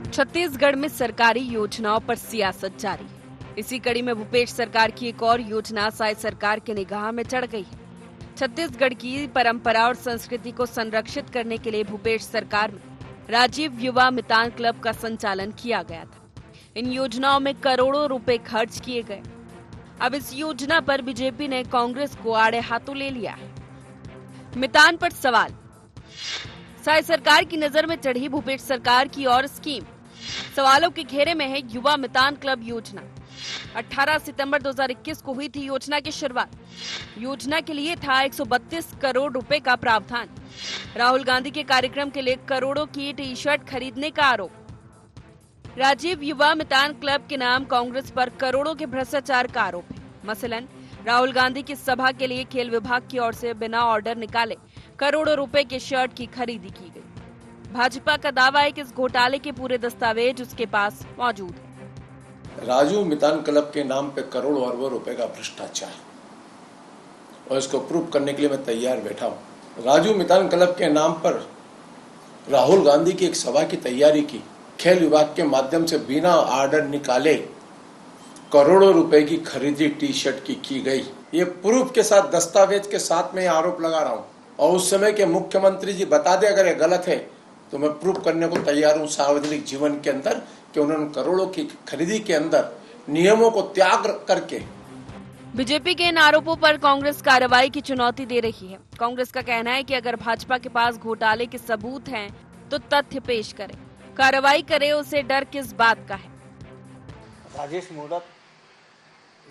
छत्तीसगढ़ में सरकारी योजनाओं पर सियासत जारी है। इसी कड़ी में भूपेश सरकार की एक और योजना साय सरकार के निगाह में चढ़ गई है। छत्तीसगढ़ की परंपरा और संस्कृति को संरक्षित करने के लिए भूपेश सरकार में राजीव युवा मितान क्लब का संचालन किया गया था। इन योजनाओं में करोड़ों रुपए खर्च किए गए। अब इस योजना पर बीजेपी ने कांग्रेस को आड़े हाथों ले लिया है। मितान पर सवाल। साय सरकार की नजर में चढ़ी भूपेश सरकार की और स्कीम। सवालों के घेरे में है युवा मितान क्लब योजना। 18 सितंबर 2021 को हुई थी योजना की शुरुआत। योजना के लिए था 132 करोड़ रुपए का प्रावधान। राहुल गांधी के कार्यक्रम के लिए करोड़ों की टी शर्ट खरीदने का आरोप। राजीव युवा मितान क्लब के नाम कांग्रेस पर करोड़ों के भ्रष्टाचार का आरोप है। मसलन राहुल गांधी की सभा के लिए खेल विभाग की ओर से बिना ऑर्डर निकाले करोड़ों रुपए के शर्ट की खरीदी की गई। भाजपा का दावा है कि इस घोटाले के पूरे दस्तावेज उसके पास मौजूद है। राजू मितान क्लब के नाम पे करोड़ों अरबों रुपए का भ्रष्टाचार, और इसको प्रूव करने के लिए मैं तैयार बैठा हूँ। राजू मितान क्लब के नाम पर राहुल गांधी की एक सभा की तैयारी की, खेल विभाग के माध्यम से बिना ऑर्डर निकाले करोड़ों रुपए की खरीदी टी शर्ट की गई। ये प्रूफ के साथ, दस्तावेज के साथ मैं आरोप लगा रहा हूँ। और उस समय के मुख्यमंत्री जी बता दे अगर ये गलत है तो मैं प्रूफ करने को तैयार हूँ सार्वजनिक जीवन के अंदर कि उन्होंने करोड़ों की खरीदी के अंदर नियमों को त्याग करके। बीजेपी के इन आरोपों पर कांग्रेस कार्रवाई की चुनौती दे रही है। कांग्रेस का कहना है कि अगर भाजपा के पास घोटाले के सबूत हैं तो तथ्य पेश करे, कार्रवाई करे, उसे डर किस बात का है। राजेश मूरत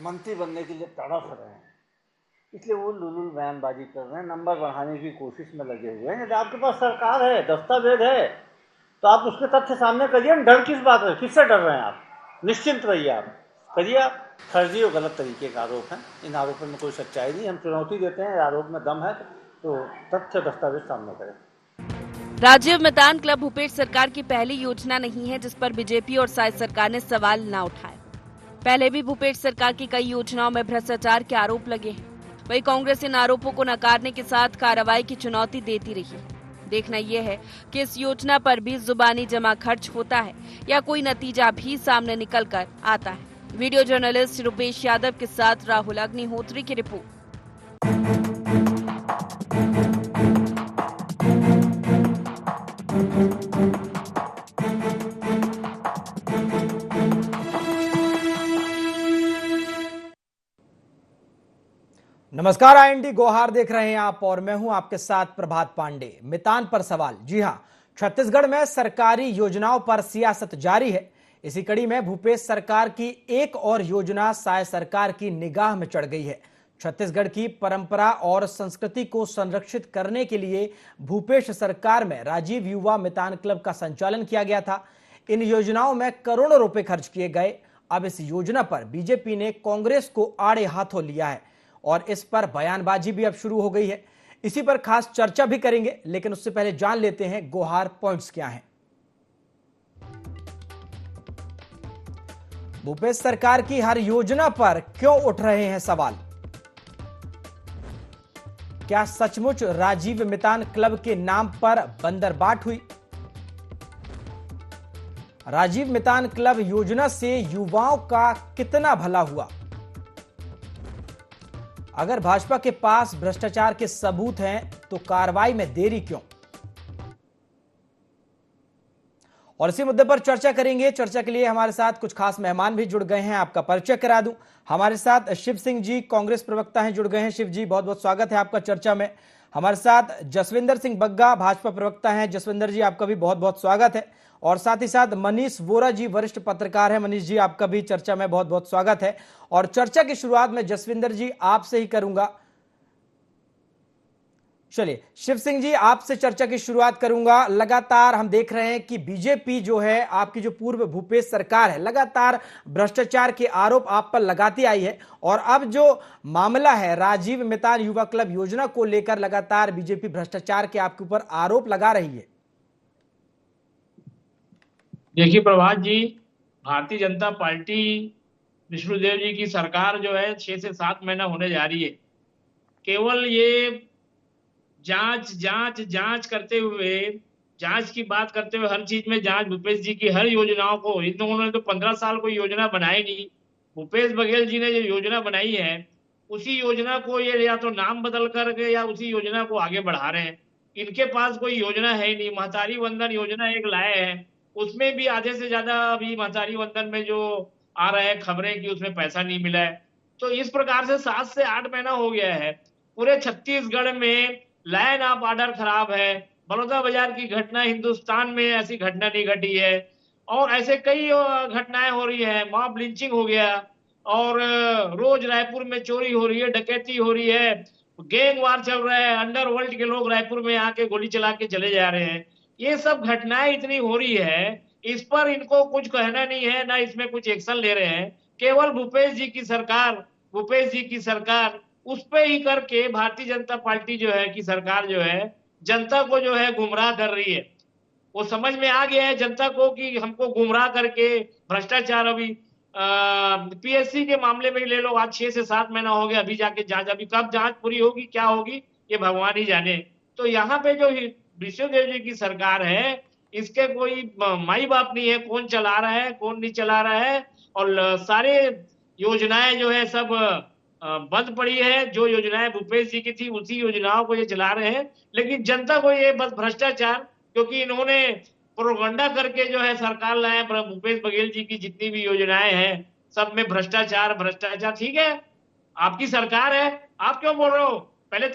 मंत्री बनने के लिए तड़प रहे हैं, इसलिए वो लुलुल बयानबाजी कर रहे हैं, नंबर बढ़ाने की कोशिश में लगे हुए हैं। यदि आपके पास सरकार है, दस्तावेज है, तो आप उसके तथ्य सामने करिए। डर किस बात है, किससे डर रहे हैं आप? निश्चिंत रहिए, आप करिए। आप फर्जी और गलत तरीके का आरोप है। इन आरोपों में कोई सच्चाई नहीं। हम चुनौती देते हैं, आरोप में दम है तो तथ्य दस्तावेज सामने करें। राजीव मितान क्लब भूपेश सरकार की पहली योजना नहीं है जिस पर बीजेपी और साय सरकार ने सवाल न उठाए। पहले भी भूपेश सरकार की कई योजनाओं में भ्रष्टाचार के आरोप लगे हैं। वही कांग्रेस इन आरोपों को नकारने के साथ कार्रवाई की चुनौती देती रही है। देखना यह है कि इस योजना पर भी जुबानी जमा खर्च होता है या कोई नतीजा भी सामने निकल कर आता है। वीडियो जर्नलिस्ट रुपेश यादव के साथ राहुल अग्निहोत्री की रिपोर्ट। नमस्कार, IND गोहार देख रहे हैं आप और मैं हूं आपके साथ प्रभात पांडे। मितान पर सवाल। जी हां, छत्तीसगढ़ में सरकारी योजनाओं पर सियासत जारी है। इसी कड़ी में भूपेश सरकार की एक और योजना साय सरकार की निगाह में चढ़ गई है। छत्तीसगढ़ की परंपरा और संस्कृति को संरक्षित करने के लिए भूपेश सरकार में राजीव युवा मितान क्लब का संचालन किया गया था। इन योजनाओं में करोड़ों रुपए खर्च किए गए। अब इस योजना पर बीजेपी ने कांग्रेस को आड़े हाथों लिया है और इस पर बयानबाजी भी अब शुरू हो गई है। इसी पर खास चर्चा भी करेंगे, लेकिन उससे पहले जान लेते हैं गोहार पॉइंट्स क्या हैं। भूपेश सरकार की हर योजना पर क्यों उठ रहे हैं सवाल? क्या सचमुच राजीव मितान क्लब के नाम पर बंदरबाट हुई? राजीव मितान क्लब योजना से युवाओं का कितना भला हुआ? अगर भाजपा के पास भ्रष्टाचार के सबूत हैं तो कार्रवाई में देरी क्यों? और इसी मुद्दे पर चर्चा करेंगे। चर्चा के लिए हमारे साथ कुछ खास मेहमान भी जुड़ गए हैं। आपका परिचय करा दूं, हमारे साथ शिव सिंह जी कांग्रेस प्रवक्ता हैं, जुड़ गए हैं। शिव जी, बहुत बहुत स्वागत है आपका चर्चा में। हमारे साथ जसविंदर सिंह बग्गा भाजपा प्रवक्ता हैं। जसविंदर जी, आपका भी बहुत बहुत स्वागत है। और साथ ही साथ मनीष वोरा जी वरिष्ठ पत्रकार हैं। मनीष जी, आपका भी चर्चा में बहुत बहुत स्वागत है। और चर्चा की शुरुआत में जसविंदर जी आपसे ही करूंगा। चलिए शिव सिंह जी, आपसे चर्चा की शुरुआत करूंगा। लगातार हम देख रहे हैं कि बीजेपी जो है, आपकी जो पूर्व भूपेश सरकार है, लगातार भ्रष्टाचार के आरोप आप पर लगाती आई है। और अब जो मामला है राजीव मितान युवा क्लब योजना को लेकर लगातार बीजेपी भ्रष्टाचार के आपके ऊपर आरोप लगा रही है। देखिए प्रभात जी, भारतीय जनता पार्टी विष्णुदेव जी की सरकार जो है 6 से 7 महीना होने जा रही है। केवल ये जांच जांच जांच करते हुए, जांच की बात करते हुए, हर चीज में जांच, भूपेश जी की हर योजनाओं को, इन लोगों ने तो 15 साल कोई योजना बनाई नहीं। भूपेश बघेल जी ने जो योजना बनाई है, उसी योजना को ये या तो नाम बदल करके या उसी योजना को आगे बढ़ा रहे हैं। इनके पास कोई योजना है ही नहीं। महतारी वंदन योजना एक लाए हैं, उसमें भी आधे से ज्यादा अभी महतारी वंदन में जो आ रहा है खबरें कि उसमें पैसा नहीं मिला है। तो इस प्रकार से 7 से 8 महीना हो गया है, पूरे छत्तीसगढ़ में लाइन ऑफ ऑर्डर खराब है। बड़ौदा बाजार की घटना, हिंदुस्तान में ऐसी घटना नहीं घटी है, और ऐसे कई घटनाएं हो रही है। मॉब लिंचिंग हो गया, और रोज रायपुर में चोरी हो रही है, डकैती हो रही है, गैंग वार चल रहा है, अंडरवर्ल्ड के लोग रायपुर में आके गोली चला के चले जा रहे हैं। ये सब घटनाएं इतनी हो रही है, इस पर इनको कुछ कहना नहीं है, ना इसमें कुछ एक्शन ले रहे हैं। केवल भूपेश जी की सरकार उस पे ही करके भारतीय जनता पार्टी जो है कि सरकार जो है जनता को जो है गुमराह कर रही है। वो समझ में आ गया है जनता को कि हमको गुमराह करके भ्रष्टाचार, अभी पीएससी के मामले में ही ले लो, आज 6 से 7 महीना हो गया, अभी जाके जांच, अभी कब जांच पूरी होगी, क्या होगी, ये भगवान ही जाने। तो यहाँ पे जो विष्णुदेव जी की सरकार है, इसके कोई माई बाप नहीं है, कौन चला रहा है कौन नहीं चला रहा है। और सारे योजनाएं जो है सब बंद पड़ी है। जो योजनाएं भूपेश जी की थी उसी योजनाओं को ये चला रहे हैं, लेकिन जनता को ये बस भ्रष्टाचार, क्योंकि इन्होंने प्रोपगंडा करके जो है सरकार लाए। भूपेश बघेल जी की जितनी भी योजनाएं हैं सब में भ्रष्टाचार भ्रष्टाचार। ठीक है, आपकी सरकार है, आप क्यों बोल रहे हो? पहले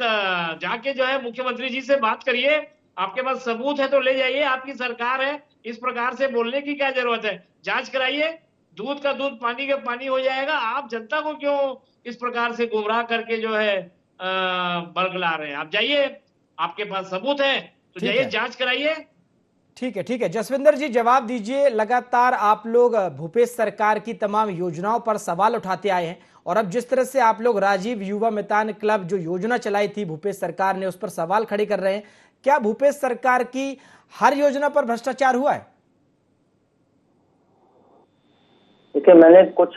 जाके जो है मुख्यमंत्री जी से बात करिए, आपके पास सबूत है तो ले जाइए, आपकी सरकार है, इस प्रकार से बोलने की क्या जरूरत है? जांच कराइए, दूध का दूध पानी का पानी हो जाएगा। आप जनता को क्यों इस प्रकार से गुमराह करके जो है बरगला रहे हैं? आप जाइए, आपके पास सबूत है तो जाइए जांच कराइए। ठीक है जसविंदर जी, जवाब दीजिए। लगातार आप लोग भूपेश सरकार की तमाम योजनाओं पर सवाल उठाते आए हैं, और अब जिस तरह से आप लोग राजीव युवा मितान क्लब जो योजना चलाई थी भूपेश सरकार ने, उस पर सवाल खड़े कर रहे हैं। क्या भूपेश सरकार की हर योजना पर भ्रष्टाचार हुआ है? देखिए, मैंने कुछ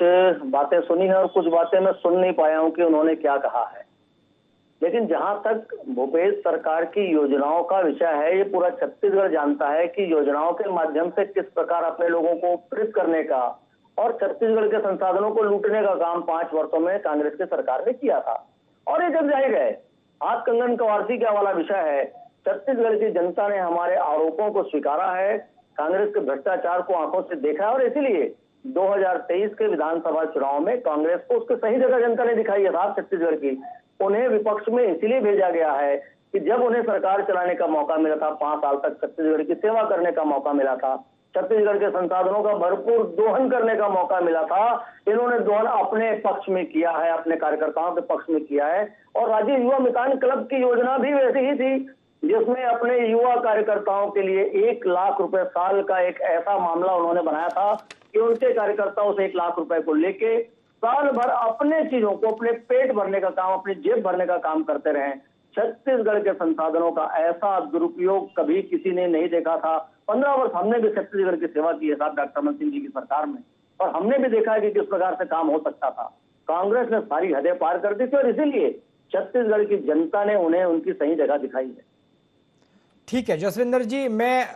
बातें सुनी है और कुछ बातें मैं सुन नहीं पाया हूं कि उन्होंने क्या कहा है, लेकिन जहां तक भूपेश सरकार की योजनाओं का विषय है, ये पूरा छत्तीसगढ़ जानता है कि योजनाओं के माध्यम से किस प्रकार अपने लोगों को प्रेरित करने का और छत्तीसगढ़ के संसाधनों को लूटने का काम 5 वर्षों में कांग्रेस की सरकार ने किया था। और ये जब जाहिर है, हाथ कंगन कवारसी का वाला विषय है। छत्तीसगढ़ की जनता ने हमारे आरोपों को स्वीकारा है, कांग्रेस के भ्रष्टाचार को आंखों से देखा है, और इसीलिए 2023 के विधानसभा चुनाव में कांग्रेस को उसके सही जगह जनता ने दिखाई है। साहब, छत्तीसगढ़ की उन्हें विपक्ष में इसलिए भेजा गया है कि जब उन्हें सरकार चलाने का मौका मिला था, 5 साल तक छत्तीसगढ़ की सेवा करने का मौका मिला था, छत्तीसगढ़ के संसाधनों का भरपूर दोहन करने का मौका मिला था, इन्होंने दोहन अपने पक्ष में किया है, अपने कार्यकर्ताओं के पक्ष में किया है। और राजीव युवा मितान क्लब की योजना भी वैसी ही थी, जिसमें अपने युवा कार्यकर्ताओं के लिए 1 लाख रुपए साल का एक ऐसा मामला उन्होंने बनाया था कि उनके कार्यकर्ताओं से 1 लाख रुपए को लेके साल भर अपने चीजों को, अपने पेट भरने का काम, अपनी जेब भरने का काम करते रहे। छत्तीसगढ़ के संसाधनों का ऐसा दुरुपयोग कभी किसी ने नहीं देखा था। 15 वर्ष हमने भी छत्तीसगढ़ की सेवा की है साहब, डॉक्टर रमन सिंह जी की सरकार में, और हमने भी देखा है कि किस प्रकार से काम हो सकता था। कांग्रेस ने सारी हदें पार कर दी थी, और इसीलिए छत्तीसगढ़ की जनता ने उन्हें उनकी सही जगह दिखाई है। ठीक है जसविंदर जी, मैं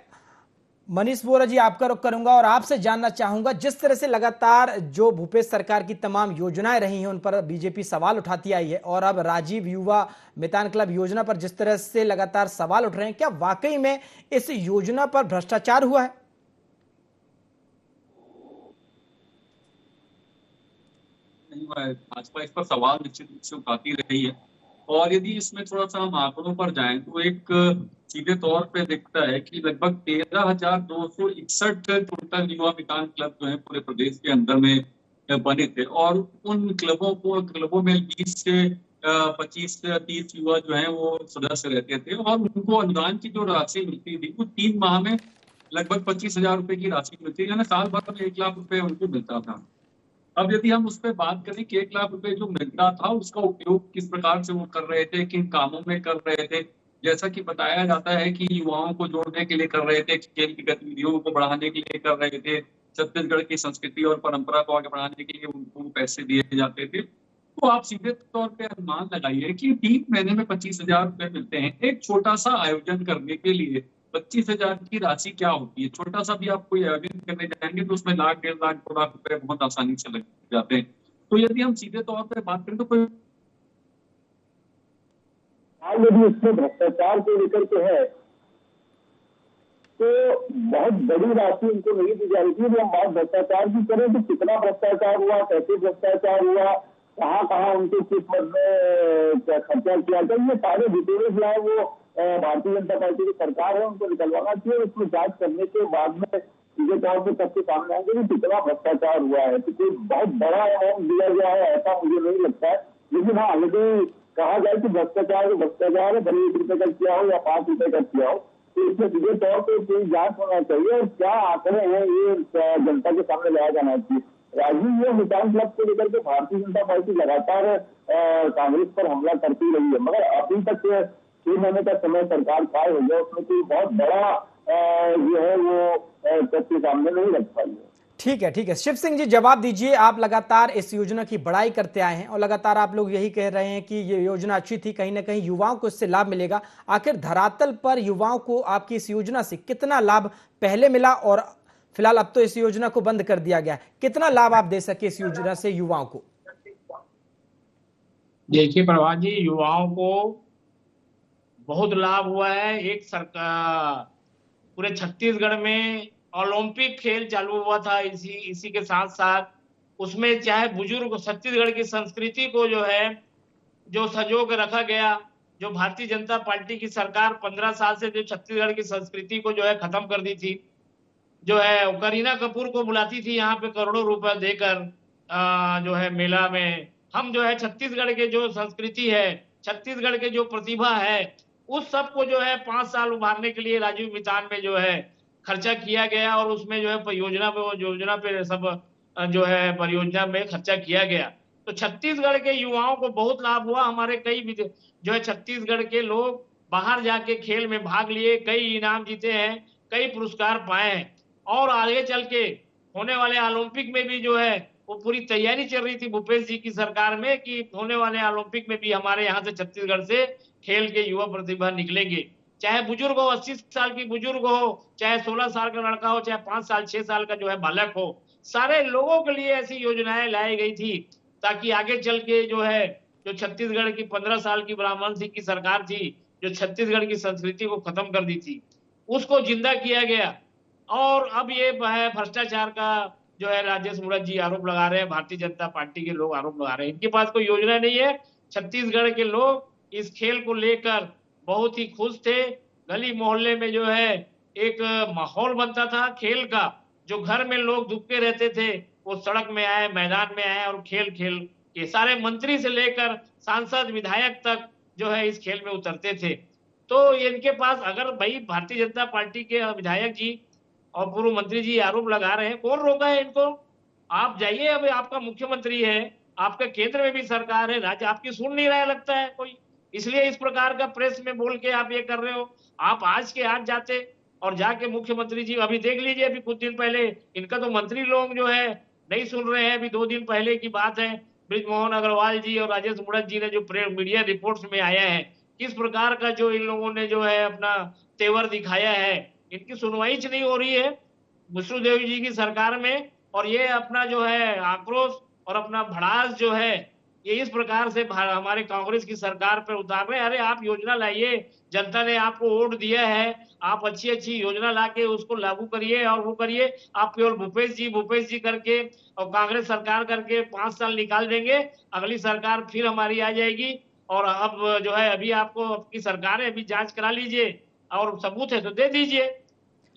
मनीष बोरा जी आपका रुख करूंगा और आपसे जानना चाहूंगा, जिस तरह से लगातार जो भूपेश सरकार की तमाम योजनाएं रही हैं उन पर बीजेपी सवाल उठाती आई है, और अब राजीव युवा मितान क्लब योजना पर जिस तरह से लगातार सवाल उठ रहे हैं, क्या वाकई में इस योजना पर भ्रष्टाचार हुआ है? नहीं हुआ है। भाजपा इस पर सवाल निश्चित रूप से उठाती रही है, और यदि इसमें थोड़ा सा हम आंकड़ों पर जाएं तो एक सीधे तौर पे दिखता है कि लगभग 13,261 टोटल युवा मितान क्लब जो है पूरे प्रदेश के अंदर में बने थे, और उन क्लबों में 20 से 25 से 30 युवा जो है वो सदस्य रहते थे, और उनको अनुदान की जो राशि मिलती थी वो 3 माह में लगभग 25,000 रुपए की राशि मिलती है, यानी साल भर में 1 लाख रुपए उनको मिलता था। अब यदि हम उस पर बात करें कि 1 लाख रुपए जो मिलता था उसका उपयोग किस प्रकार से वो कर रहे थे, किन कामों में कर रहे थे, जैसा कि बताया जाता है कि युवाओं को जोड़ने के लिए कर रहे थे, खेल की गतिविधियों को बढ़ाने के लिए कर रहे थे, छत्तीसगढ़ की संस्कृति और परंपरा को आगे बढ़ाने के लिए उनको पैसे दिए जाते थे। तो आप सीधे तौर पे अनुमान लगाइए कि 3 महीने में 25,000 रुपए मिलते हैं। एक छोटा सा आयोजन करने के लिए 25,000 की राशि क्या होती है? छोटा सा भी आप कोई आयोजन करने जाएंगे तो उसमें लाख, 1.5 लाख, 2 लाख रुपए बहुत आसानी से लग जाते हैं। तो यदि हम सीधे तौर पर बात करें तो कोई यदि इसमें भ्रष्टाचार को लेकर के है तो बहुत बड़ी राशि उनको नहीं दी जा रही थी। हम बात भ्रष्टाचार की करें तो कितना भ्रष्टाचार हुआ, कैसे भ्रष्टाचार हुआ, कहाँ कहाँ उनको किस मद में खर्चा किया गया, ये सारे डिटेल्स जो है वो भारतीय जनता पार्टी की सरकार है उनको निकलवाना चाहिए। उसमें जांच करने के बाद में सीधे तौर पर सबके सामने आएंगे कि कितना भ्रष्टाचार हुआ है। तो कोई बहुत बड़ा अमाउंट दिया गया है ऐसा मुझे नहीं लगता है। लेकिन हाँ, यदि कहा जाए कि भ्रष्टाचार है, भले 1 रुपए का किया हो या 5 रुपए का किया हो, तो इसमें सीधे तौर पर कोई जांच होना चाहिए और क्या आंकड़े हैं ये जनता के सामने लाया जाना चाहिए। राजीव, ये मितान क्लब को लेकर के भारतीय जनता पार्टी लगातार कांग्रेस पर हमला करती रही है, मगर अभी तक 6 महीने का समय सरकार पार हो गया, उसमें कोई बहुत बड़ा जो है वो तथ्य सामने नहीं रख पाई है। ठीक है शिव सिंह जी, जवाब दीजिए। आप लगातार इस योजना की बड़ाई करते आए हैं और लगातार आप लोग यही कह रहे हैं कि ये योजना अच्छी थी, कहीं ना कहीं युवाओं को इससे लाभ मिलेगा। आखिर धरातल पर युवाओं को आपकी इस योजना से कितना लाभ पहले मिला और फिलहाल अब तो इस योजना को बंद कर दिया गया है, कितना लाभ आप दे सके इस योजना से युवाओं को? देखिए प्रभात जी, युवाओं को बहुत लाभ हुआ है। एक सरकार पूरे छत्तीसगढ़ में ओलंपिक खेल चालू हुआ था, इसी के साथ साथ उसमें चाहे बुजुर्ग छत्तीसगढ़ की संस्कृति को जो है जो संजो के रखा गया। जो भारतीय जनता पार्टी की सरकार 15 साल से जो छत्तीसगढ़ की संस्कृति को जो है खत्म कर दी थी, जो है करीना कपूर को बुलाती थी यहाँ पे करोड़ों रुपए देकर जो है मेला में। हम जो है छत्तीसगढ़ के जो संस्कृति है, छत्तीसगढ़ के जो प्रतिभा है, उस सब को जो है 5 साल उभारने के लिए राजीव मितान में जो है खर्चा किया गया और उसमें जो है परियोजना पे सब जो है परियोजना में खर्चा किया गया। तो छत्तीसगढ़ के युवाओं को बहुत लाभ हुआ। हमारे कई जो है छत्तीसगढ़ के लोग बाहर जाके खेल में भाग लिए, कई इनाम जीते हैं, कई पुरस्कार पाए हैं और आगे चल के होने वाले ओलंपिक में भी जो है वो पूरी तैयारी चल रही थी भूपेश जी की सरकार में कि होने वाले ओलंपिक में भी हमारे यहाँ से छत्तीसगढ़ से खेल के युवा प्रतिभा निकलेंगे। चाहे बुजुर्ग हो, 80 साल की बुजुर्ग हो, चाहे 16 साल का लड़का हो, चाहे 5 साल 6 साल का जो है बालक हो, सारे लोगों के लिए ऐसी योजनाएं लाई गई थी ताकि आगे चल के जो है जो छत्तीसगढ़ की 15 साल की ब्राह्मण सिंह की सरकार थी, जो छत्तीसगढ़ की संस्कृति को खत्म कर दी थी, उसको जिंदा किया गया। और अब ये भ्रष्टाचार का जो है राजेश मूणत जी आरोप लगा रहे हैं, भारतीय जनता पार्टी के लोग आरोप लगा रहे हैं। इनके पास कोई योजना नहीं है। छत्तीसगढ़ के लोग इस खेल को लेकर बहुत ही खुश थे। गली मोहल्ले में जो है एक माहौल बनता था खेल का। जो घर में लोग दुबके रहते थे वो सड़क में आए, मैदान में आए और खेल के सारे मंत्री से लेकर सांसद विधायक तक जो है इस खेल में उतरते थे। तो इनके पास अगर भाई भारतीय जनता पार्टी के विधायक जी और पूर्व मंत्री जी आरोप लगा रहे हैं, कौन रोका है इनको? आप जाइए, अभी आपका मुख्यमंत्री है, आपके केंद्र में भी सरकार है, राज्य आपकी सुन नहीं रहा लगता है कोई, इसलिए इस प्रकार का प्रेस में बोल के आप ये कर रहे हो। आप आज के आज जाते और जाके मुख्यमंत्री जी, अभी देख लीजिए, अभी कुछ दिन पहले इनका तो मंत्री लोग जो है नहीं सुन रहे हैं। अभी 2 दिन पहले की बात है, बृजमोहन अग्रवाल जी और राजेश मूणत जी ने जो मीडिया रिपोर्ट्स में आया है, किस प्रकार का जो इन लोगों ने जो है अपना तेवर दिखाया है, इनकी सुनवाई नहीं हो रही है विष्णुदेव जी की सरकार में। और ये अपना जो है आक्रोश और अपना भड़ास जो है ये इस प्रकार से हमारे कांग्रेस की सरकार पर उतार रहे हैं। अरे आप योजना लाइए, जनता ने आपको वोट दिया है, आप अच्छी अच्छी योजना लाके उसको लागू करिए और वो करिए। आप केवल भूपेश जी करके और कांग्रेस सरकार करके 5 साल निकाल देंगे, अगली सरकार फिर हमारी आ जाएगी। और अब जो है अभी आपको आपकी सरकार है, अभी जांच करा लीजिए और सबूत है तो दे दीजिए,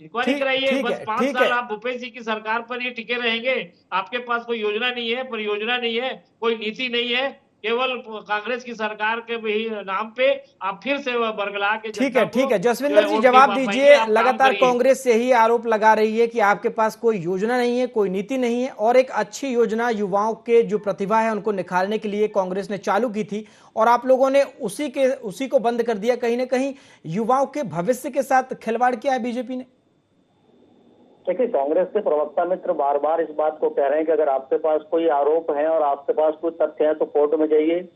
इंक्वायरी कराइए। बस 5 साल आप भूपेश जी की सरकार पर ही टिके रहेंगे। आपके पास कोई योजना नहीं है, परियोजना नहीं है, कोई नीति नहीं है, केवल कांग्रेस की सरकार के भी नाम पे आप फिर से बरगला के। ठीक है जसविंदर जी, जवाब दीजिए। लगातार कांग्रेस से ही आरोप लगा रही है कि आपके पास कोई योजना नहीं है, कोई नीति नहीं है और एक अच्छी योजना युवाओं के जो प्रतिभा है उनको निखारने के लिए कांग्रेस ने चालू की थी और आप लोगों ने उसी को बंद कर दिया। कहीं ना कहीं युवाओं के भविष्य के साथ खिलवाड़ किया है बीजेपी ने। देखिए, कांग्रेस के प्रवक्ता मित्र बार बार इस बात को कह रहे हैं कि अगर आपके पास कोई आरोप है और आपके पास कोई तथ्य है तो कोर्ट में जाइए।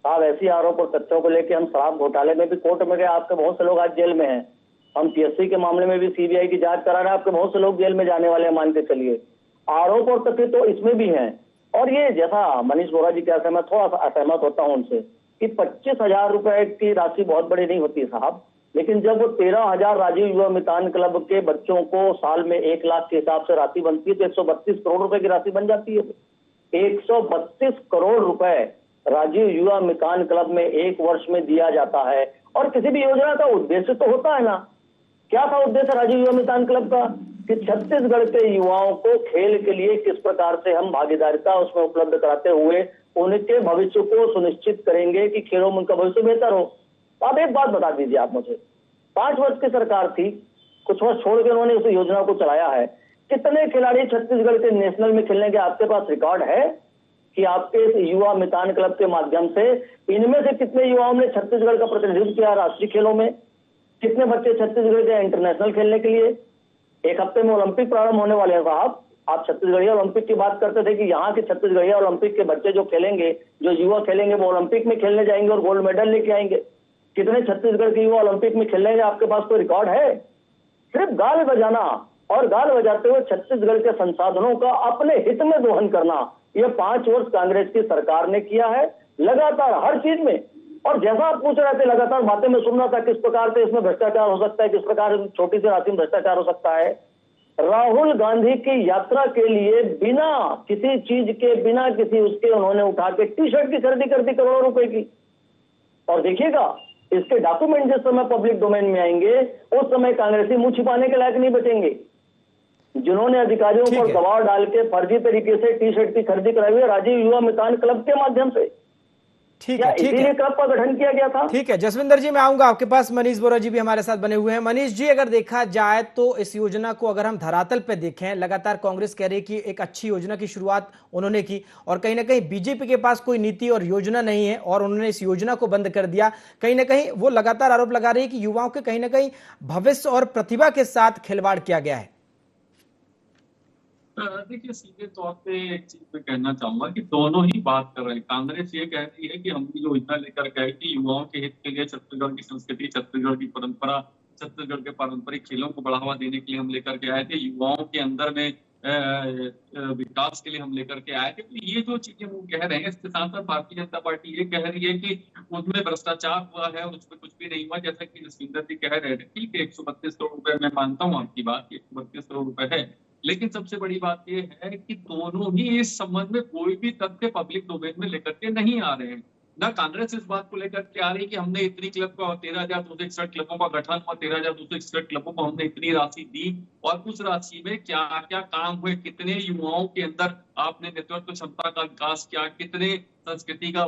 आप ऐसी आरोप और तथ्यों को लेकर, हम शराब घोटाले में भी कोर्ट में गए, आपके बहुत से लोग आज जेल में हैं। हम पीएससी के मामले में भी सीबीआई की जांच करा रहे हैं, आपके बहुत से लोग जेल में जाने वाले हैं, मान के चलिए। आरोप और तथ्य तो इसमें भी हैं। और ये जैसा मनीष बोरा जी कह, मैं थोड़ा सा असहमत होता हूं उनसे कि 25,000 रुपए की राशि बहुत बड़ी नहीं होती साहब, लेकिन जब वो 13,000 राजीव युवा मितान क्लब के बच्चों को साल में 1 लाख के हिसाब से राशि बनती है तो 132 करोड़ रुपए की राशि बन जाती है। 132 करोड़ रुपए राजीव युवा मितान क्लब में एक वर्ष में दिया जाता है। और किसी भी योजना का उद्देश्य तो होता है ना। क्या था उद्देश्य राजीव युवा मितान क्लब का? कि छत्तीसगढ़ के युवाओं को खेल के लिए किस प्रकार से हम भागीदारिता उसमें उपलब्ध कराते हुए उनके भविष्य को सुनिश्चित करेंगे कि खेलों में उनका भविष्य बेहतर हो। आप एक बात बता दीजिए, आप मुझे 5 वर्ष की सरकार थी, कुछ वर्ष छोड़ के उन्होंने उस योजना को चलाया है। कितने खिलाड़ी छत्तीसगढ़ के नेशनल में खेलने के आपके पास रिकॉर्ड है कि आपके इस युवा मितान क्लब के माध्यम से इनमें से कितने युवाओं ने छत्तीसगढ़ का प्रतिनिधित्व किया राष्ट्रीय खेलों में? कितने बच्चे छत्तीसगढ़ के इंटरनेशनल खेलने के लिए? एक हफ्ते में ओलंपिक प्रारंभ होने वाले हैं साहब। आप छत्तीसगढ़िया ओलंपिक की बात करते थे कि यहाँ के छत्तीसगढ़िया ओलंपिक के बच्चे जो खेलेंगे, जो युवा खेलेंगे, वो ओलंपिक में खेलने जाएंगे और गोल्ड मेडल लेके आएंगे। कितने छत्तीसगढ़ के युवा ओलंपिक में खेलने, आपके पास कोई रिकॉर्ड है? सिर्फ गाल बजाना और गाल बजाते हुए छत्तीसगढ़ के संसाधनों का अपने हित में दोहन करना, यह 5 वर्ष कांग्रेस की सरकार ने किया है लगातार हर चीज में। और जैसा आप पूछ रहे थे, लगातार बातें में सुन रहा था किस प्रकार से इसमें भ्रष्टाचार हो सकता है, किस प्रकार छोटी सी राशि में भ्रष्टाचार हो सकता है। राहुल गांधी की यात्रा के लिए बिना किसी चीज के, बिना किसी उसके, उन्होंने उठा के टी शर्ट की खरीदी कर दी करोड़ों रुपए की। और देखिएगा इसके डॉक्यूमेंट जिस समय पब्लिक डोमेन में आएंगे उस समय कांग्रेसी मुंह छिपाने के लायक नहीं बचेंगे। जिन्होंने अधिकारियों पर दबाव डाल के फर्जी तरीके से टी शर्ट की खरीदी कराई हुई है राजीव युवा मितान क्लब के माध्यम से। ठीक है, ठीक है, क्लब का गठन किया गया था। ठीक है जसविंदर जी, मैं आऊंगा आपके पास। मनीष बोरा जी भी हमारे साथ बने हुए हैं। मनीष जी, अगर देखा जाए तो इस योजना को अगर हम धरातल पे देखें, लगातार कांग्रेस कह रही है कि एक अच्छी योजना की शुरुआत उन्होंने की और कहीं ना कहीं बीजेपी के पास कोई नीति और योजना नहीं है और उन्होंने इस योजना को बंद कर दिया। कहीं ना कहीं वो लगातार आरोप लगा रही है कि युवाओं के कहीं ना कहीं भविष्य और प्रतिभा के साथ खिलवाड़ किया गया है। देखिए, सीधे तौर पे एक चीज मैं कहना चाहूंगा कि दोनों ही बात कर रहे हैं। कांग्रेस ये कह रही है कि हम योजना लेकर के आए कि युवाओं के हित के लिए छत्तीसगढ़ की संस्कृति, छत्तीसगढ़ की परंपरा, छत्तीसगढ़ के पारंपरिक खेलों को बढ़ावा देने के लिए हम लेकर के आए थे, युवाओं के अंदर में विकास के लिए हम लेकर के आए थे। तो ये जो चीजें वो कह रहे हैं, इसके साथ साथ भारतीय जनता पार्टी ये कह रही है कि उसमें भ्रष्टाचार हुआ है, उसमें कुछ भी नहीं हुआ। जैसा कि जसविंदर जी कह रहे थे, ठीक है 132 करोड़ रुपए, मैं मानता हूँ आपकी बात, 132 करोड़ रुपए है, लेकिन सबसे बड़ी बात यह है कि दोनों ही इस संबंध में कोई भी तथ्य पब्लिक डोमेन में लेकर के नहीं आ रहे हैं। ना कांग्रेस इस बात को लेकर के आ रही है कि हमने इतनी क्लब को 13,261 क्लबों का गठन हुआ, 13,261 क्लबों को हमने इतनी राशि दी और उस राशि में क्या क्या काम हुए, कितने युवाओं के अंदर आपने नेतृत्व क्षमता का विकास किया, कितने संस्कृति का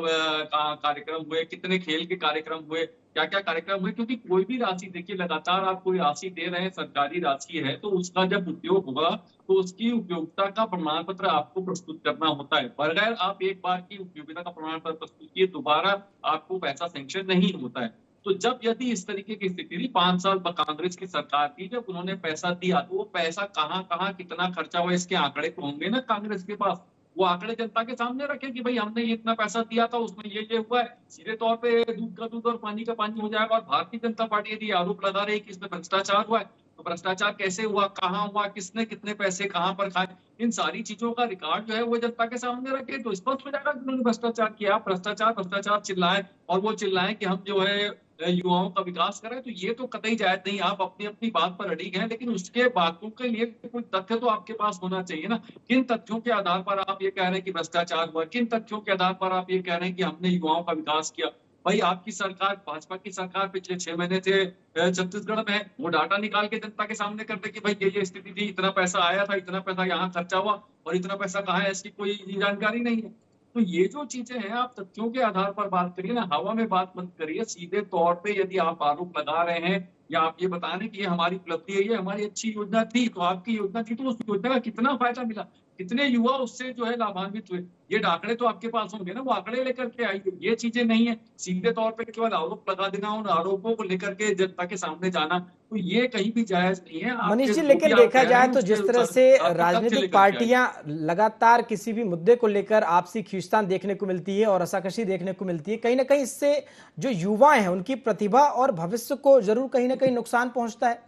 कार्यक्रम हुए, कितने खेल के कार्यक्रम हुए, क्या क्या कार्यक्रम हुए। क्योंकि कोई भी राशि, देखिए लगातार आप कोई राशि दे रहे हैं, सरकारी राशि है, तो उसका जब उपयोग होगा तो उसकी उपयोगिता का प्रमाण पत्र आपको प्रस्तुत करना होता है। बगैर आप एक बार की उपयोगिता का प्रमाण पत्र प्रस्तुत किए दोबारा आपको पैसा सैंक्शन नहीं होता है। तो जब यदि इस तरीके की स्थिति थी 5 साल कांग्रेस की सरकार थी, जब उन्होंने पैसा दिया तो वो पैसा कहाँ कहाँ कितना खर्चा हुआ इसके आंकड़े तो होंगे ना कांग्रेस के पास। वो आंकड़े जनता के सामने रखे कि भाई हमने ये इतना पैसा दिया था, उसमें ये हुआ है। सीधे तौर पे दूध का दूध और पानी का पानी हो जाएगा। और भारतीय जनता पार्टी यदि आरोप लगा रही है कि इसमें भ्रष्टाचार हुआ है, तो भ्रष्टाचार कैसे हुआ, कहाँ हुआ, किसने कितने पैसे कहाँ पर खाए, इन सारी चीजों का रिकॉर्ड जो है वो जनता के सामने रखे तो स्पष्ट हो जाएगा कि उन्होंने भ्रष्टाचार किया। भ्रष्टाचार भ्रष्टाचार चिल्लाए और वो चिल्लाए कि हम जो है युवाओं का विकास करें, तो ये तो कतई जायज नहीं। आप अपनी अपनी बात पर अड़िग हैं, लेकिन उसके बातों के लिए कोई तथ्य तो आपके पास होना चाहिए ना। किन तथ्यों के आधार पर आप ये कह रहे हैं कि भ्रष्टाचार हुआ, किन तथ्यों के आधार पर आप ये कह रहे हैं कि हमने युवाओं का विकास किया। भाई आपकी सरकार, भाजपा की सरकार पिछले 6 महीने से छत्तीसगढ़ में है, वो डाटा निकाल के जनता के सामने करते कि भाई ये स्थिति थी, इतना पैसा आया था, इतना पैसा यहाँ खर्चा हुआ और इतना पैसा कहाँ है, इसकी कोई जानकारी नहीं है। तो ये जो चीजें हैं, आप तथ्यों के आधार पर बात करिए ना, हवा में बात मत करिए। सीधे तौर पे यदि आप आरोप लगा रहे हैं या आप ये बता रहे हैं कि ये हमारी उपलब्धि है, ये हमारी अच्छी योजना थी, तो आपकी योजना थी तो उस योजना का कितना फायदा मिला, कितने युवा उससे जो है लाभान्वित हुए, ये आंकड़े तो आपके पास होंगे ना, वो आंकड़े लेकर के आइए। ये चीजें नहीं है सीधे तौर पे केवल आरोप लगा देना, उन आरोपों को लेकर के जनता के सामने जाना, तो ये कहीं भी जायज नहीं है। मनीष जी, जो लेकिन भी आप देखा कह रहे जाए हैं तो उसके जिस तरह अनुसार से तथ्य राजनीतिक लेकर के आइए। पार्टियां लगातार किसी भी मुद्दे को लेकर आपसी खींचतान देखने को मिलती है और रसाकसी देखने को मिलती है, कहीं ना कहीं इससे जो युवा हैं उनकी प्रतिभा और भविष्य को जरूर कहीं ना कहीं नुकसान पहुंचता है।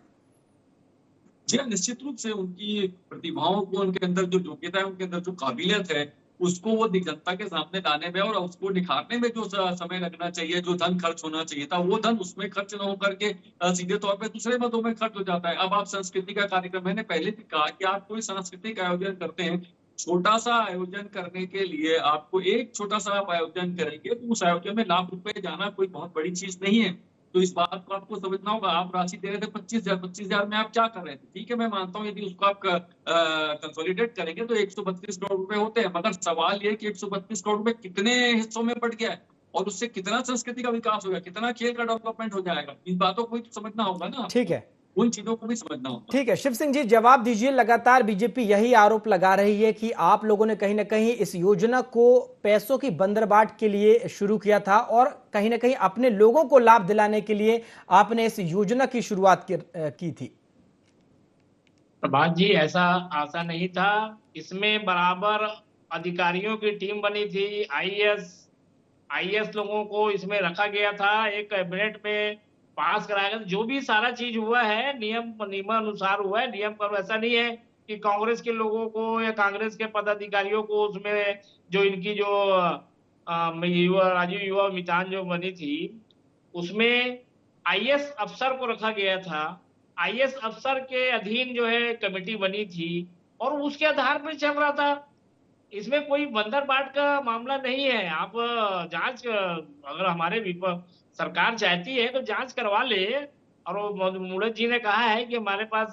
जी हाँ, निश्चित रूप से उनकी प्रतिभाओं को, उनके अंदर जो योग्यता है, उनके अंदर जो काबिलियत है, उसको वो जनता के सामने लाने में और उसको निखारने में जो समय लगना चाहिए, जो धन खर्च होना चाहिए था, वो धन उसमें खर्च न होकर के सीधे तौर पे दूसरे मदों में खर्च हो जाता है। अब आप संस्कृति का कार्यक्रम, मैंने पहले भी कहा कि आप कोई सांस्कृतिक आयोजन करते हैं, छोटा सा आयोजन करने के लिए आपको एक छोटा सा आप आयोजन करेंगे तो उस आयोजन में लाख रुपए जाना कोई बहुत बड़ी चीज नहीं है। तो इस बात को आपको समझना होगा। आप राशि दे रहे थे 25,000 में आप क्या कर रहे थे? ठीक है, मैं मानता हूँ यदि उसको आप कंसोलिडेट करेंगे तो 132 करोड़ रुपए होते हैं, मगर सवाल ये कि 132 करोड़ रुपए कितने हिस्सों में बढ़ गया है और उससे कितना संस्कृति का विकास होगा, कितना खेल का डेवलपमेंट हो जाएगा, इन बातों को भी समझना होगा ना। ठीक है, उन चीजों को भी समझना होगा। ठीक है, शिव सिंह जी जवाब दीजिए। लगातार बीजेपी यही आरोप लगा रही है कि आप लोगों ने कहीं ना कहीं इस योजना को पैसों की बंदरबाट के लिए शुरू किया था और कहीं ना कहीं अपने लोगों को लाभ दिलाने के लिए आपने इस योजना की शुरुआत की थी। प्रभात जी, ऐसा आशा नहीं था। इसमें बराबर अधिकारियों की टीम बनी थी, आईएएस लोगों को इसमें रखा गया था, एक कैबिनेट में पास कराया गया। जो भी सारा चीज हुआ है नियमानुसार हुआ है, नियम पर। ऐसा नहीं है कि कांग्रेस के लोगों को या कांग्रेस के पदाधिकारियों को उसमें जो इनकी जो राजीव युवा मितान जो बनी थी उसमें आईएएस अफसर को रखा गया था। आईएएस अफसर के अधीन जो है कमेटी बनी थी और उसके आधार पर चल रहा था। इसमें कोई बंदरबाट का मामला नहीं है। आप जांच, अगर हमारे सरकार चाहती है तो जांच करवा ले। और मूड़त जी ने कहा है कि हमारे पास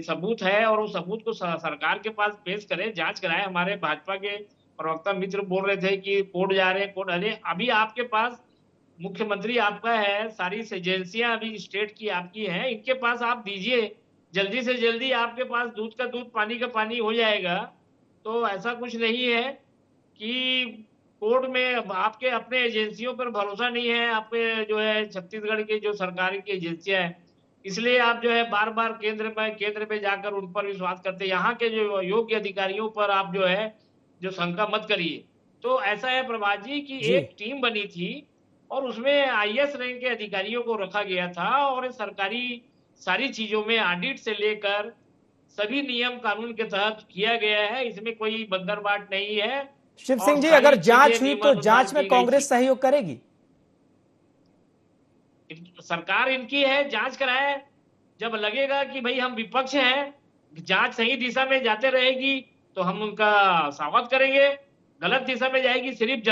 सबूत है और उस सबूत को सरकार के पास पेश करें, जांच कराए। हमारे भाजपा के प्रवक्ता मित्र बोल रहे थे कि कोर्ट जा रहे हैं, कोर्ट। अरे अभी आपके पास मुख्यमंत्री आपका है, सारी एजेंसियां अभी स्टेट की आपकी हैं, इनके पास आप दीजिए, जल्दी से जल्दी आपके पास दूध का दूध पानी का पानी हो जाएगा। तो ऐसा कुछ नहीं है कि कोर्ट में आपके अपने एजेंसियों पर भरोसा नहीं है। आपके जो है छत्तीसगढ़ के जो सरकारी की एजेंसियां हैं, इसलिए आप जो है बार बार केंद्र में जाकर उन पर विश्वास करते हैं। यहाँ के जो योग्य अधिकारियों पर आप जो है जो शंका मत करिए। तो ऐसा है प्रभात जी कि एक टीम बनी थी और उसमें आईएएस रैंक के अधिकारियों को रखा गया था और सरकारी सारी चीजों में ऑडिट से लेकर सभी नियम कानून के तहत किया गया है। इसमें कोई बंदरबाट नहीं है। शिव सिंह जी, अगर जांच हुई तो जांच में कांग्रेस सहयोग करेगी? सरकार इनकी है, जांच कराए। जब लगेगा कि भाई हम विपक्ष हैं, जांच सही दिशा में जाते रहेगी तो हम उनका स्वागत करेंगे। गलत दिशा में जाएगी, सिर्फ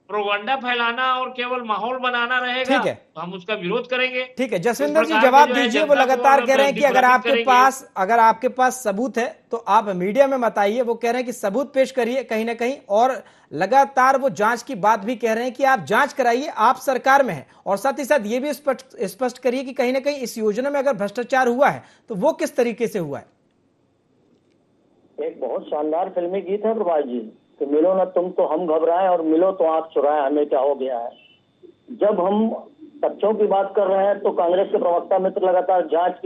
प्रोपगंडा फैलाना और केवल माहौल बनाना रहेगा, ठीक है, तो हम उसका विरोध करेंगे। ठीक है, जसविंदर जी जवाब दीजिए। वो लगातार कह रहे हैं कि अगर आपके पास सबूत है तो आप मीडिया में मत आइए। वो कह रहे हैं कि सबूत पेश करिए कहीं ना कहीं, और लगातार वो जांच की बात भी कह रहे हैं कि आप जांच कराइए, आप सरकार में हैं। और साथ ही साथ ये भी स्पष्ट करिए कि कहीं ना कहीं इस योजना में अगर भ्रष्टाचार हुआ है तो वो किस तरीके से हुआ है। एक बहुत शानदार फिल्मी गीत है प्रभात जी कि मिलो ना तुम तो हम घबराए और मिलो तो आंख चुराए, हमें क्या हो गया है। जब हम तथ्यों की बात कर रहे हैं तो कांग्रेस के प्रवक्ता मित्र लगातार जांच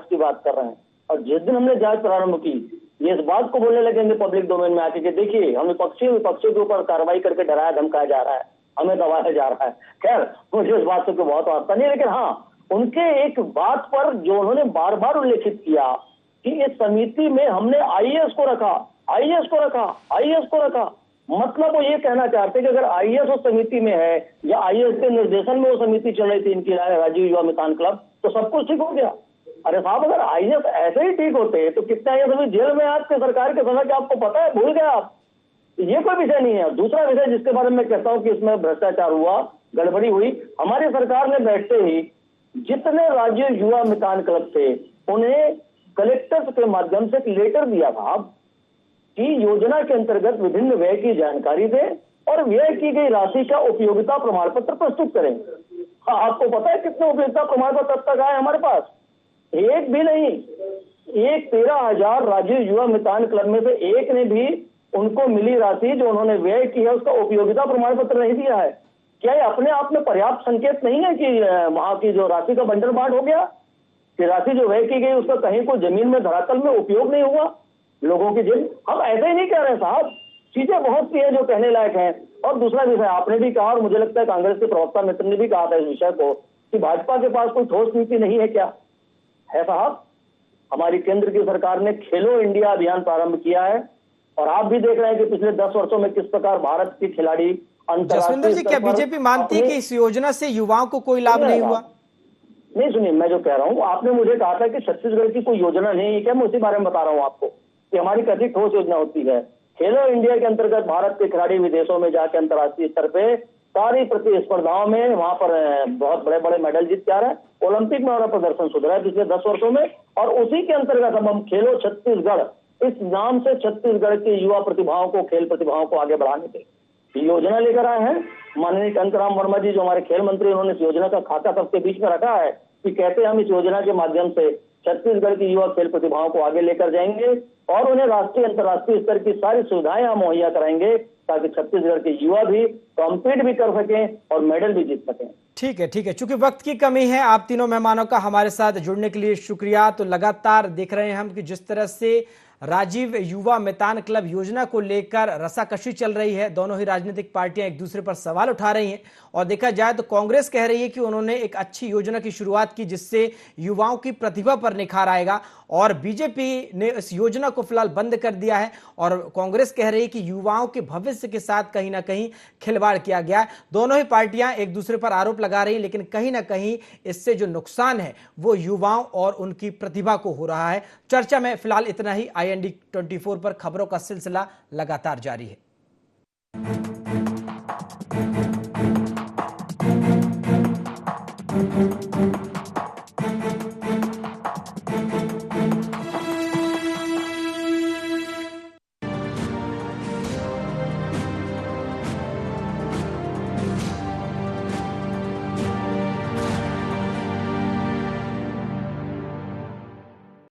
की बात कर रहे हैं। और जिस दिन हमने जांच प्रारंभ की, ये इस बात को बोलने लगेंगे पब्लिक डोमेन में आके कि देखिए हम विपक्षी के ऊपर कार्रवाई करके डराया धमकाया जा रहा है, हमें दबाया जा रहा है। खैर मुझे इस बात से बहुत आता नहीं, लेकिन हाँ, उनके एक बात पर जो उन्होंने बार बार उल्लेखित किया कि इस समिति में हमने आईएएस को रखा, मतलब वो ये कहना चाहते कि अगर आईएएस उस समिति में है या आईएएस के निर्देशन में वो समिति चल रही थी इनकी राजीव युवा मितान क्लब, तो सब कुछ ठीक हो गया। अरे साहब, अगर आईएएस ऐसे ही ठीक होते तो कितने आईएएस अभी जेल में आज के सरकार के समय के आपको पता है, भूल गए आप। ये कोई विषय नहीं है। दूसरा विषय जिसके बारे में कहता हूँ कि इसमें भ्रष्टाचार हुआ, गड़बड़ी हुई, हमारी सरकार ने बैठते ही जितने राजीव युवा मितान क्लब थे उन्हें कलेक्टर्स के माध्यम से एक लेटर दिया था कि योजना के अंतर्गत विभिन्न व्यय की जानकारी दें और व्यय की गई राशि का उपयोगिता प्रमाण पत्र प्रस्तुत करें। हाँ, आपको पता है कितने उपयोगिता प्रमाण पत्र तब तक आए हमारे पास? एक भी नहीं। एक 13,000 राजीव युवा मितान क्लब में से एक ने भी उनको मिली राशि जो उन्होंने व्यय की है उसका उपयोगिता प्रमाण पत्र नहीं दिया है। क्या ये अपने आप में पर्याप्त संकेत नहीं है कि वहां की जो राशि का बंडल बांट हो गया, कि राशि जो व्यय की गई उसका कहीं कोई जमीन में धरातल में उपयोग नहीं हुआ लोगों की जेब? हम ऐसे ही नहीं कह रहे साहब, चीजें बहुत सी है जो कहने लायक है। और दूसरा विषय आपने भी कहा और मुझे लगता है कांग्रेस के प्रवक्ता मित्र ने भी कहा था इस विषय को कि भाजपा के पास कोई ठोस नीति नहीं है। क्या है साहब? हमारी केंद्र की सरकार ने खेलो इंडिया अभियान प्रारंभ किया है और आप भी देख रहे हैं कि पिछले 10 वर्षों में किस प्रकार भारत के खिलाड़ी जसविंदर जी, क्या बीजेपी मानती है कि इस योजना से युवाओं को कोई लाभ नहीं हुआ? नहीं, सुनिए मैं जो कह रहा हूँ, आपने मुझे कहा था कि छत्तीसगढ़ की कोई योजना नहीं है क्या, मैं उसी बारे में बता रहा हूँ आपको कि हमारी कैसी ठोस योजना होती है। खेलो इंडिया के अंतर्गत भारत के खिलाड़ी विदेशों में जाकर अंतर्राष्ट्रीय स्तर पे सारी प्रतिस्पर्धाओं में वहां पर बहुत बड़े बड़े मेडल जीत के आ रहे हैं। ओलंपिक में हमारा प्रदर्शन सुधरा है पिछले 10 वर्षों में और उसी के अंतर्गत हम खेलो छत्तीसगढ़ इस नाम से छत्तीसगढ़ की युवा प्रतिभाओं को, खेल प्रतिभाओं को आगे बढ़ाने के योजना लेकर आए हैं। माननीय कांताराम वर्मा जी जो हमारे खेल मंत्री, उन्होंने इस योजना का खाता सबके बीच में रखा है कि कैसे हम इस योजना के माध्यम से छत्तीसगढ़ की युवा खेल प्रतिभाओं को आगे लेकर जाएंगे और उन्हें राष्ट्रीय अंतर्राष्ट्रीय स्तर की सारी सुविधाएं हम मुहैया कराएंगे ताकि छत्तीसगढ़ के युवा भी कॉम्पीट भी कर सकें और मेडल भी जीत सकें। ठीक है। चूंकि वक्त की कमी है, आप तीनों मेहमानों का हमारे साथ जुड़ने के लिए शुक्रिया। तो लगातार देख रहे हैं हम कि जिस तरह से राजीव युवा मितान क्लब योजना को लेकर रसाकशी चल रही है, दोनों ही राजनीतिक पार्टियां एक दूसरे पर सवाल उठा रही हैं और देखा जाए तो कांग्रेस कह रही है कि उन्होंने एक अच्छी योजना की शुरुआत की जिससे युवाओं की प्रतिभा पर निखार आएगा और बीजेपी ने इस योजना को फिलहाल बंद कर दिया है और कांग्रेस कह रही है कि युवाओं के भविष्य के साथ कहीं ना कहीं खिलवाड़ किया गया है। दोनों ही पार्टियां एक दूसरे पर आरोप लगा रही हैं, लेकिन कहीं ना कहीं इससे जो नुकसान है वो युवाओं और उनकी प्रतिभा को हो रहा है। चर्चा में फिलहाल इतना ही। IND 24 पर खबरों का सिलसिला लगातार जारी है।